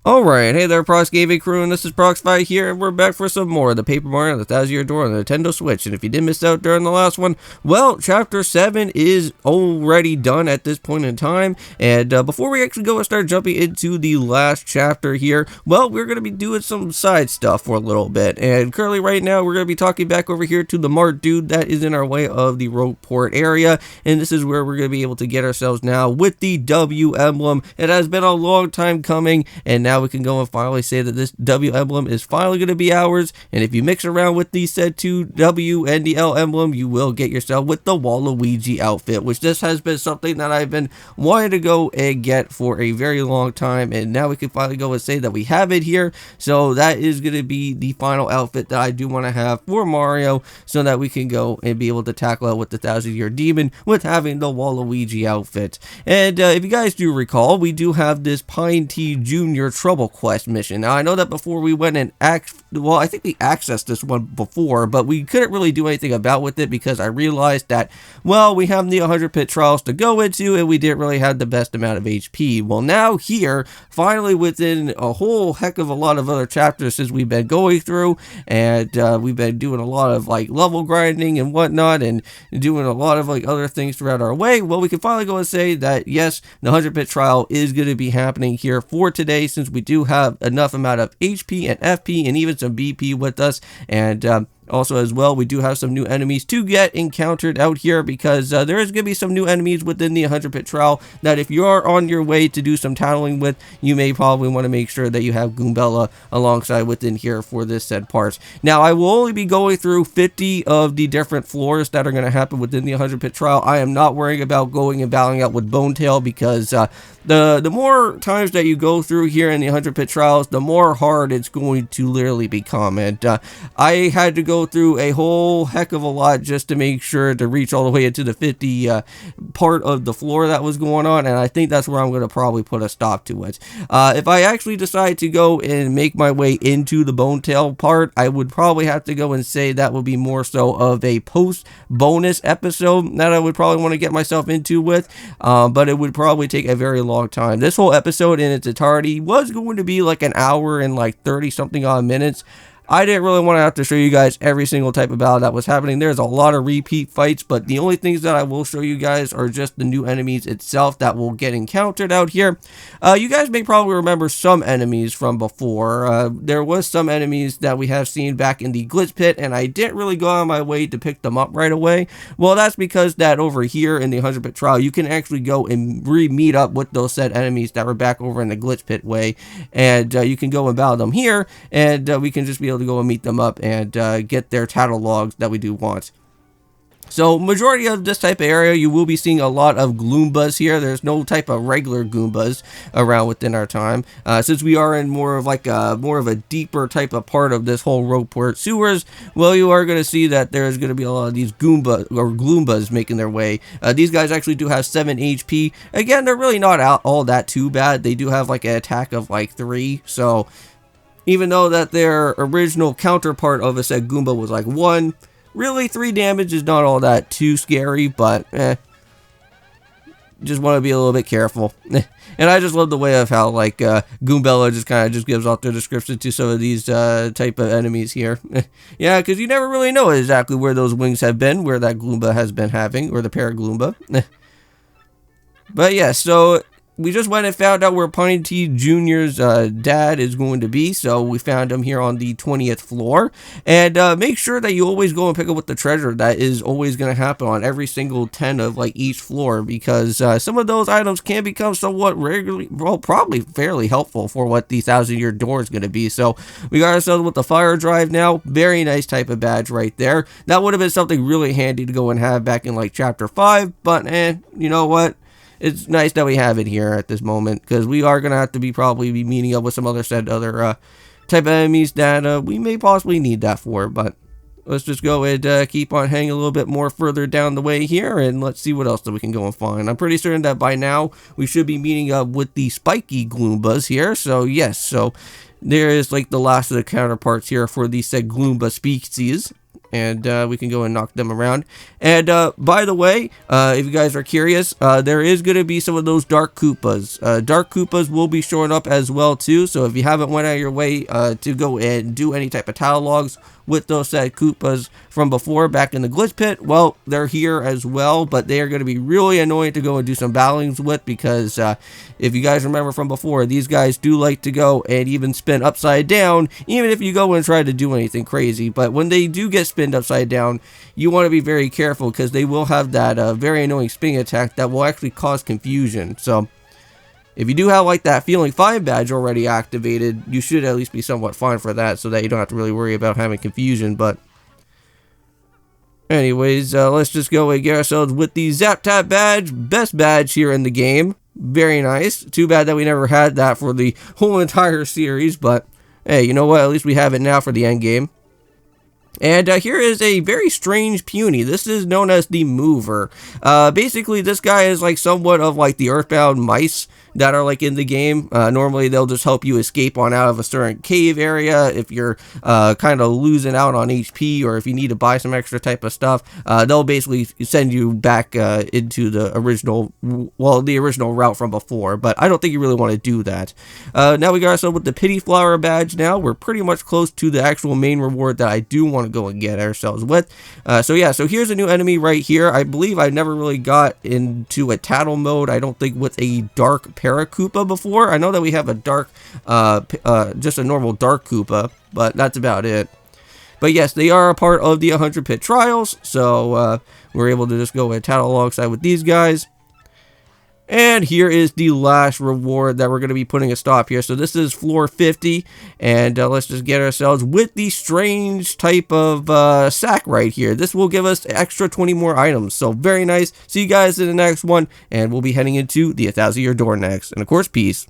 Alright, hey there ProxifyGaming crew, and this is Proxify here, and we're back for some more of the Paper Mario the 1000-Year Door on the Nintendo Switch. And if you did miss out during the last one, well, Chapter 7 is already done at this point in time. And before we actually go and start jumping into the last chapter here, well, we're going to be doing some side stuff for a little bit. And currently right now, we're going to be talking back over here to the Mart dude that is in our way of the Rogueport area. And this is where we're going to be able to get ourselves now with the W emblem. It has been a long time coming, and now we can go and finally say that this W emblem is finally going to be ours. And if you mix around with the said 2 W and the L emblem, you will get yourself with the Waluigi outfit, which this has been something that I've been wanting to go and get for a very long time, and now we can finally go and say that we have it here. So that is going to be the final outfit that I do want to have for Mario, so that we can go and be able to tackle out with the 1000-Year Demon with having the Waluigi outfit. And if you guys do recall, we do have this Pine T Jr. Trouble Quest mission. Now I know that before we went and well, I think we accessed this one before, but we couldn't really do anything about with it because I realized that, well, we have the 100 pit trials to go into, and we didn't really have the best amount of HP. Well, now here, finally, within a whole heck of a lot of other chapters since we've been going through, and we've been doing a lot of like level grinding and whatnot, and doing a lot of like other things throughout our way, well, we can finally go and say that yes, the 100 pit trial is going to be happening here for today, since we do have enough amount of HP and FP and even some BP with us. And also as well, we do have some new enemies to get encountered out here, because there is going to be some new enemies within the 100 pit trial that if you're on your way to do some tattling with, you may probably want to make sure that you have Goombella alongside within here for this said part. Now, I will only be going through 50 of the different floors that are going to happen within the 100 pit trial. I am not worrying about going and battling out with Bonetail, because the more times that you go through here in the 100 pit trials, the more hard it's going to literally become. And I had to go through a whole heck of a lot just to make sure to reach all the way into the 50 part of the floor that was going on, and I think that's where I'm going to probably put a stop to it. If I actually decide to go and make my way into the Bonetail part, I would probably have to go and say that would be more so of a post bonus episode that I would probably want to get myself into with, but it would probably take a very long time. This whole episode in its entirety was going to be like an hour and like 30 something odd minutes. I didn't really want to have to show you guys every single type of battle that was happening. There's a lot of repeat fights, but the only things that I will show you guys are just the new enemies itself that will get encountered out here. You guys may probably remember some enemies from before. There was some enemies that we have seen back in the glitch pit, and I didn't really go on my way to pick them up right away. Well, that's because that over here in the 100 pit trial, you can actually go and re-meet up with those said enemies that were back over in the glitch pit way, and you can go and battle them here, and we can just be able to go and meet them up and get their tattle logs that we do want. So majority of this type of area, you will be seeing a lot of Gloombas here. There's no type of regular Goombas around within our time, since we are in more of a deeper type of part of this whole Rogueport sewers. Well, you are going to see that there's going to be a lot of these Gloombas making their way. These guys actually do have 7 HP. Again, they're really not all that too bad. They do have like an attack of like 3, so even though that their original counterpart of a said Goomba was like 1, really 3 damage is not all that too scary, but just want to be a little bit careful. And I just love the way of how like Goombella just kind of just gives off their description to some of these type of enemies here. Yeah, because you never really know exactly where those wings have been, where that Gloomba has been having, or the Paragloomba. But yeah, so we just went and found out where Pine T Jr.'s dad is going to be, so we found him here on the 20th floor. And make sure that you always go and pick up with the treasure that is always going to happen on every single 10 of like each floor, because some of those items can become somewhat regularly, well, probably fairly helpful for what the 1000-Year Door is going to be. So we got ourselves with the fire drive now. Very nice type of badge right there. That would have been something really handy to go and have back in like chapter 5, but you know what? It's nice that we have it here at this moment, because we are going to have to probably be meeting up with some other type of enemies that we may possibly need that for. But let's just go and keep on hanging a little bit more further down the way here, and let's see what else that we can go and find. I'm pretty certain that by now we should be meeting up with the spiky Gloombas here. So yes, so there is like the last of the counterparts here for the said Gloomba species. and we can go and knock them around. And by the way, if you guys are curious, there is going to be some of those Dark Koopas. Dark Koopas will be showing up as well too, so if you haven't went out of your way to go and do any type of talent logs with those said Koopas from before back in the glitch pit, well, they're here as well, but they are going to be really annoying to go and do some battlings with, because if you guys remember from before, these guys do like to go and even spin upside down, even if you go and try to do anything crazy. But when they do get spinned upside down, you want to be very careful, because they will have that very annoying spinning attack that will actually cause confusion. So if you do have like that Feeling Fine badge already activated, you should at least be somewhat fine for that, so that you don't have to really worry about having confusion. But anyways, let's just go and get ourselves with the Zap Tap badge, best badge here in the game. Very nice. Too bad that we never had that for the whole entire series, but hey, you know what? At least we have it now for the end game. And here is a very strange puny. This is known as the Mover. Basically, this guy is like somewhat of like the Earthbound mice that are like in the game. Normally, they'll just help you escape on out of a certain cave area if you're kind of losing out on HP, or if you need to buy some extra type of stuff. They'll basically send you back into the original route from before. But I don't think you really want to do that. Now we got ourselves with the Pity Flower badge. Now we're pretty much close to the actual main reward that I do want to go and get ourselves with. So yeah, so here's a new enemy right here. I believe I never really got into a tattle mode, I don't think, with a dark Paracoopa before. I know that we have a dark, just a normal dark Koopa, but that's about it. But yes, they are a part of the 100 pit trials, so we're able to just go and tattle alongside with these guys. And here is the last reward that we're going to be putting a stop here. So this is floor 50, and let's just get ourselves with the strange type of sack right here. This will give us extra 20 more items, so very nice. See you guys in the next one, and we'll be heading into the 1,000-year door next. And of course, peace.